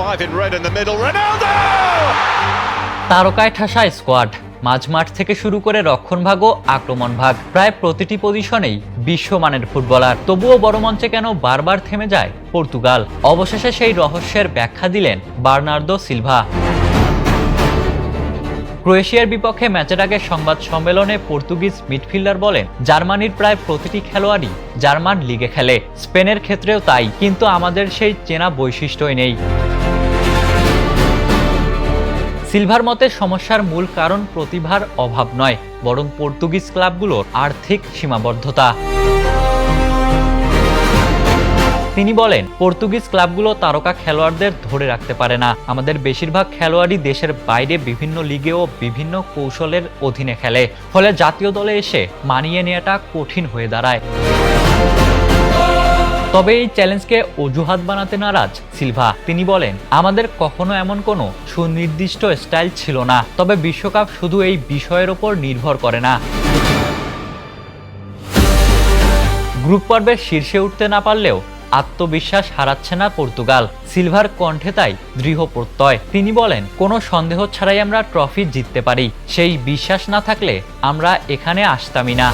Five in red in the middle. Ronaldo! তারকায় ঠাসা squad, মাঝমাঠ থেকে শুরু করে রক্ষণভাগ ও আক্রমণ ভাগ, প্রায় প্রতিটি পজিশনেই বিশ্বমানের ফুটবলার। তবুও বড় মঞ্চে কেন বারবার থেমে যায় পর্তুগাল? অবশেষে সেই রহস্যের ব্যাখ্যা দিলেন বার্নার্দো সিলভা। ক্রোয়েশিয়ার বিপক্ষে ম্যাচের আগে সংবাদ সম্মেলনে পর্তুগিজ মিডফিল্ডার বলেন, জার্মানির প্রায় প্রতিটি খেলোয়াড়ই জার্মান লিগে খেলে, স্পেনের ক্ষেত্রেও তাই, কিন্তু আমাদের সেই চেনা বৈশিষ্ট্যই নেই। সিলভার মতে সমস্যার মূল কারণ প্রতিভার অভাব নয়, বরং পর্তুগিজ ক্লাবগুলোর আর্থিক সীমাবদ্ধতা। তিনি বলেন, পর্তুগিজ ক্লাবগুলো তারকা খেলোয়াড়দের ধরে রাখতে পারে না। আমাদের বেশিরভাগ খেলোয়াড়ই দেশের বাইরে বিভিন্ন লিগে ও বিভিন্ন কৌশলের অধীনে খেলে, ফলে জাতীয় দলে এসে মানিয়ে নেওয়াটা কঠিন হয়ে দাঁড়ায়। তবে এই চ্যালেঞ্জকে অজুহাত বানাতে নারাজ সিলভা। তিনি বলেন, আমাদের কখনো এমন কোনো সুনির্দিষ্ট স্টাইল ছিল না, তবে বিশ্বকাপ শুধু এই বিষয়ের ওপর নির্ভর করে না। গ্রুপ পর্বের শীর্ষে উঠতে না পারলেও আত্মবিশ্বাস হারাচ্ছে না পর্তুগাল। সিলভার কণ্ঠে তাই দৃঢ় প্রত্যয়। তিনি বলেন, কোনো সন্দেহ ছাড়াই আমরা ট্রফি জিততে পারি, সেই বিশ্বাস না থাকলে আমরা এখানে আসতামই না।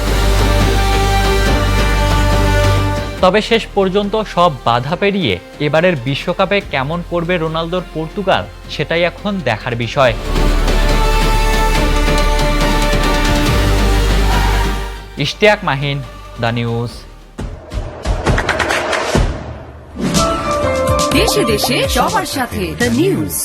তবে শেষ পর্যন্ত সব বাধা পেরিয়ে এবারের বিশ্বকাপে কেমন করবে রোনালদোর পর্তুগাল, সেটাই এখন দেখার বিষয়। Ishtiaq Mahin, the news. দেশে দেশে সবার সাথে দ্য নিউজ।